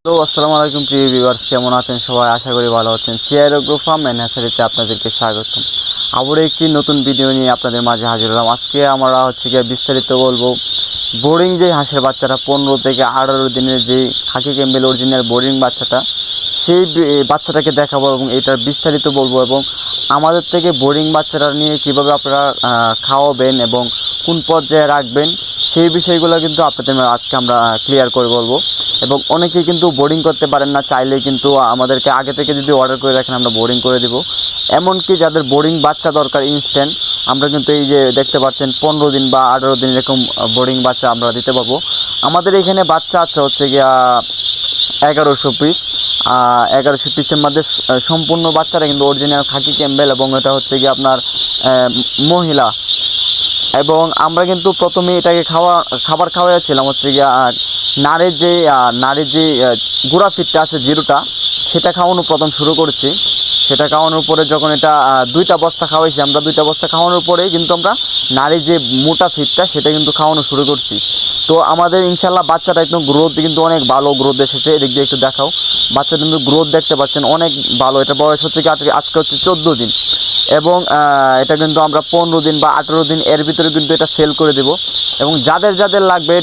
Hello, আসসালামু আলাইকুম প্রিয় ভিউয়ার্স, কেমন আছেন সবাই? আশা করি ভালো আছেন। সিআর এগ্রো ফার্ম অ্যান্ড হ্যাচারিতে আপনাদেরকে স্বাগতম। আবার একটি নতুন ভিডিও নিয়ে আপনাদের মাঝে হাজির হলাম। আজকে আমরা গিয়ে বিস্তারিত বলবো বোর্ডিং যে হাঁসের বাচ্চাটা 15 থেকে 18 দিনের যেই খাকি ক্যাম্বেল অরিজিনাল বোর্ডিং বাচ্চাটা, সেই বাচ্চাটাকে দেখাবো এবং এটার বিস্তারিত বলবো এবং আমাদের থেকে বোর্ডিং বাচ্চাটা নিয়ে কীভাবে আপনারা খাওয়াবেন এবং কোন পর্যায়ে রাখবেন সেই বিষয়গুলো কিন্তু আপনাদের আজকে আমরা ক্লিয়ার করে বলবো। এবং অনেকেই কিন্তু বোর্ডিং করতে পারেন না, চাইলে কিন্তু আমাদেরকে আগে থেকে যদি অর্ডার করে রাখেন আমরা বোর্ডিং করে দেবো। এমনকি যাদের বোর্ডিং বাচ্চা দরকার ইনস্ট্যান্ট, আমরা কিন্তু এই যে দেখতে পাচ্ছেন 15 দিন বা 18 দিন এরকম বোর্ডিং বাচ্চা আমরা দিতে পারবো। আমাদের এখানে বাচ্চা আছে গিয়া 1100 পিস। 1100 পিসের মধ্যে সম্পূর্ণ বাচ্চারা কিন্তু অরিজিনাল খাকি ক্যাম্বেল এবং এটা গিয়ে আপনার মহিলা। এবং আমরা কিন্তু প্রথমে এটাকে খাবার খাওয়াইছিলাম গিয়া নারীর যে গুঁড়া ফিটটা আছে জিরোটা, সেটা খাওয়ানো প্রথম শুরু করেছি। সেটা খাওয়ানোর পরে যখন এটা 2টা বস্তা খাওয়াইছি আমরা, 2টা বস্তা খাওয়ানোর পরেই কিন্তু আমরা নারীর যে মোটা ফিটটা সেটা কিন্তু খাওয়ানো শুরু করছি। তো আমাদের ইনশাল্লাহ বাচ্চাটা একদম গ্রোথ কিন্তু অনেক ভালো গ্রোথ এসেছে। এদিক দিয়ে একটু দেখাও, বাচ্চা কিন্তু গ্রোথ দেখতে পাচ্ছেন অনেক ভালো। এটা বয়স আজকে 14 দিন এবং এটা কিন্তু আমরা 15 দিন বা 18 দিন এর ভিতরে কিন্তু এটা সেল করে দেব। এবং যাদের লাগবে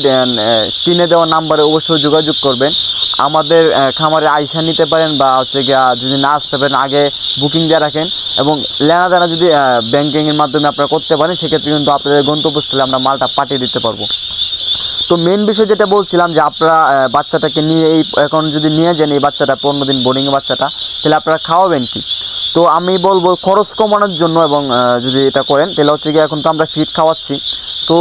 স্ক্রিনে দেওয়া নাম্বারে অবশ্যই যোগাযোগ করবেন। আমাদের খামারে আইসা নিতে পারেন বা গিয়া যদি না আসতে পারেন আগে বুকিং দিয়ে রাখেন এবং লেনাদেনা যদি ব্যাংকিংয়ের মাধ্যমে আপনারা করতে পারেন, সেক্ষেত্রে কিন্তু আপনাদের গন্তব্যস্থলে আমরা মালটা পাঠিয়ে দিতে পারবো। তো মেন বিষয় যেটা বলছিলাম যে আপনারা বাচ্চাটাকে নিয়ে এখন যদি নিয়ে যান এই বাচ্চাটা 15 দিন বোর্ডিং বাচ্চাটা, তাহলে আপনারা খাওয়াবেন কি? তো আমি বলবো খরচ কমানোর জন্য এবং যদি এটা করেন তাহলে গিয়ে এখন তো আমরা ফিড খাওয়াচ্ছি। তো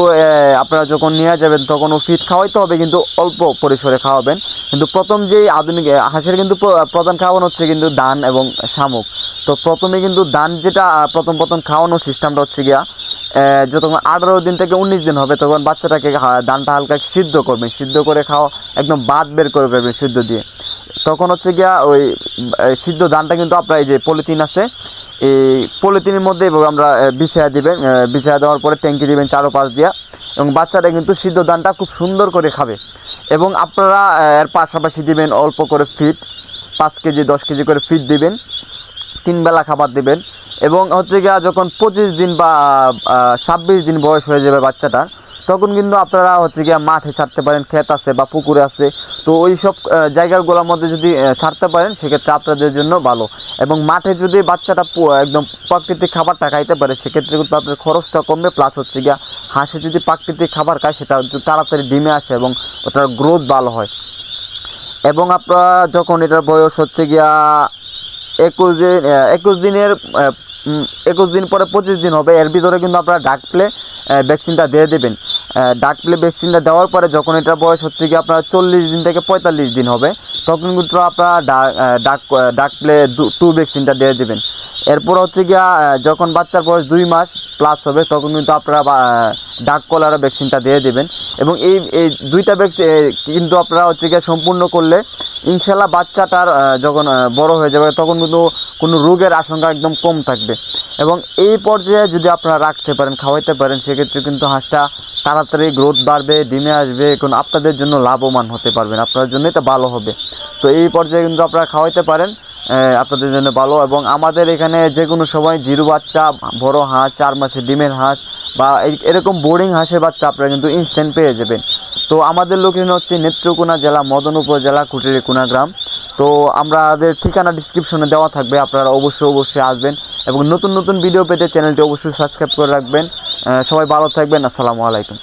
আপনারা যখন নিয়ে যাবেন তখন ও ফিড খাওয়াইতে হবে, কিন্তু অল্প পরিসরে খাওয়াবেন। কিন্তু প্রথম যে আধুনিক হাঁসের কিন্তু প্রধান খাওয়ানো কিন্তু ধান এবং শামুক। তো প্রথমে কিন্তু ধান যেটা প্রথম খাওয়ানোর সিস্টেমটা গিয়া যতক্ষণ 18 দিন থেকে 19 দিন হবে তখন বাচ্চাটাকে ধানটা হালকা সিদ্ধ করবেন, সিদ্ধ করে খাওয়া একদম বাদ বের করে ফেলবেন সিদ্ধ দিয়ে। তখন গিয়া ওই সিদ্ধ ধানটা কিন্তু আপনার এই যে পলিথিন আছে, এই পলিথিনের মধ্যে আমরা বিছায়া দিবেন। বিছায়া দেওয়ার পরে ট্যাঙ্কি দিবেন চারোপাশ দিয়া এবং বাচ্চাটা কিন্তু সিদ্ধ ধানটা খুব সুন্দর করে খাবে। এবং আপনারা এর পাশাপাশি দিবেন অল্প করে ফিড, 5 কেজি 10 কেজি করে ফিড দিবেন, 3 বেলা খাবার দিবেন। এবং গিয়া যখন 25 দিন বা 26 দিন বয়স হয়ে যাবে বাচ্চাটা, তখন কিন্তু আপনারা গিয়া মাঠে ছাড়তে পারেন, ক্ষেত আছে বা পুকুরে আছে। তো ওই সব জায়গাগুলোর মধ্যে যদি ছাড়তে পারেন সেক্ষেত্রে আপনাদের জন্য ভালো। এবং মাঠে যদি বাচ্চাটা একদম প্রাকৃতিক খাবারটা খাইতে পারে সেক্ষেত্রে কিন্তু আপনার খরচটা কমবে, প্লাস গিয়া হাঁসে যদি প্রাকৃতিক খাবার খায় সেটা তাড়াতাড়ি ডিমে আসে এবং ওটার গ্রোথ ভালো হয়। এবং আপনারা যখন এটার বয়স গিয়া 21 দিনের 21 দিন পরে 25 দিন হবে, এর ভিতরে কিন্তু আপনারা ডাক প্লে ভ্যাকসিনটা দিয়ে দেবেন। ডাক প্লে ভ্যাকসিনটা দেওয়ার পরে যখন এটার বয়স কি আপনার 40 দিন থেকে 45 দিন হবে, তখন কিন্তু আপনারা ডাক প্লে 2 ভ্যাকসিনটা দিয়ে দেবেন। এরপর গিয়া যখন বাচ্চার বয়স 2 মাস প্লাস হবে তখন কিন্তু আপনারা ডাক কলার ভ্যাকসিনটা দিয়ে দেবেন। এবং এই 2টা ভ্যাকসিন কিন্তু আপনারা গিয়া সম্পূর্ণ করলে ইনশাল্লাহ বাচ্চাটার যখন বড় হয়ে যাবে তখন কিন্তু কোনো রোগের আশঙ্কা একদম কম থাকবে। এবং এই পর্যায়ে যদি আপনারা রাখতে পারেন, খাওয়াইতে পারেন, সেক্ষেত্রে কিন্তু হাঁসটা তাড়াতাড়ি গ্রোথ বাড়বে, ডিমে আসবে, এখন আপনাদের জন্য লাভবান হতে পারবেন, আপনার জন্য এটা ভালো হবে। তো এই পর্যায়ে কিন্তু আপনারা খাওয়াইতে পারেন, আপনাদের জন্য ভালো। এবং আমাদের এখানে যে কোনো সময় জিরো বাচ্চা, বড় হাঁস, 4 মাসের ডিমের হাঁস বা এরকম বোর্ডিং হাঁসের বাচ্চা আপনারা কিন্তু ইনস্ট্যান্ট পেয়ে যাবেন। তো আমাদের লোকেশন নেত্রকোনা জেলা, মদন উপজেলা, কুটিরকুনা গ্রাম। তো আমাদের ঠিকানা ডিসক্রিপশনে দেওয়া থাকবে, আপনারা অবশ্যই আসবেন এবং নতুন ভিডিও পেতে চ্যানেলটি অবশ্যই সাবস্ক্রাইব করে রাখবেন। সবাই ভালো থাকবেন, আসসালামু আলাইকুম।